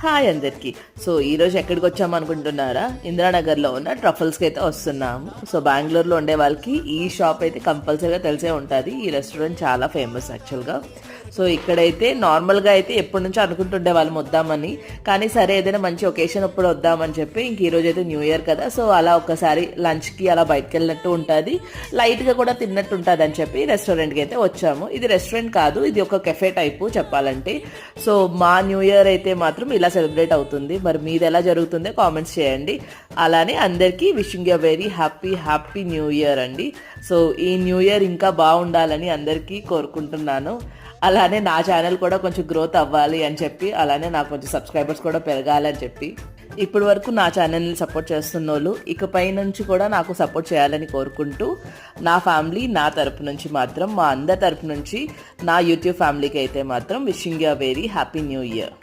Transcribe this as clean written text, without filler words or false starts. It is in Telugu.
హాయ్ అందరికి. సో ఈరోజు ఎక్కడికి వచ్చాము అనుకుంటున్నారా? ఇందిరానగర్లో ఉన్న ట్రఫల్స్కి అయితే వస్తున్నాము. సో బెంగళూరులో ఉండే వాళ్ళకి ఈ షాప్ అయితే కంపల్సరీగా తెలిసే ఉంటుంది. ఈ రెస్టారెంట్ చాలా ఫేమస్ యాక్చువల్గా. సో ఇక్కడైతే నార్మల్గా అయితే ఎప్పటి నుంచో అనుకుంటుండే వాళ్ళం వద్దామని, కానీ సరే ఏదైనా మంచి ఒకేషన్ అప్పుడు వద్దామని చెప్పి ఇంక ఈరోజు అయితే న్యూ ఇయర్ కదా, సో అలా ఒకసారి లంచ్కి అలా బయటకు వెళ్ళినట్టు ఉంటుంది, లైట్గా కూడా తిన్నట్టు ఉంటుంది అని చెప్పి రెస్టారెంట్కి అయితే వచ్చాము. ఇది రెస్టారెంట్ కాదు, ఇది ఒక కెఫే టైపు చెప్పాలంటే. సో మా న్యూ ఇయర్ అయితే మాత్రం ఇలా సెలబ్రేట్ అవుతుంది. మరి మీది ఎలా జరుగుతుందో కామెంట్స్ చేయండి. అలానే అందరికీ wishing you very happy new year అండి. సో ఈ న్యూ ఇయర్ ఇంకా బాగుండాలని అందరికీ కోరుకుంటున్నాను. అలానే నా ఛానల్ కూడా కొంచెం గ్రోత్ అవ్వాలి అని చెప్పి, అలానే నాకు కొంచెం సబ్స్క్రైబర్స్ కూడా పెరగాలని చెప్పి, ఇప్పటి వరకు నా ఛానల్ని సపోర్ట్ చేస్తున్న వాళ్ళు ఇకపై నుంచి కూడా నాకు సపోర్ట్ చేయాలని కోరుకుంటూ, నా ఫ్యామిలీ నా తరపు నుంచి మాత్రం, మా అందరి తరపు నుంచి నా యూట్యూబ్ ఫ్యామిలీకి అయితే మాత్రం wishing you very happy new year.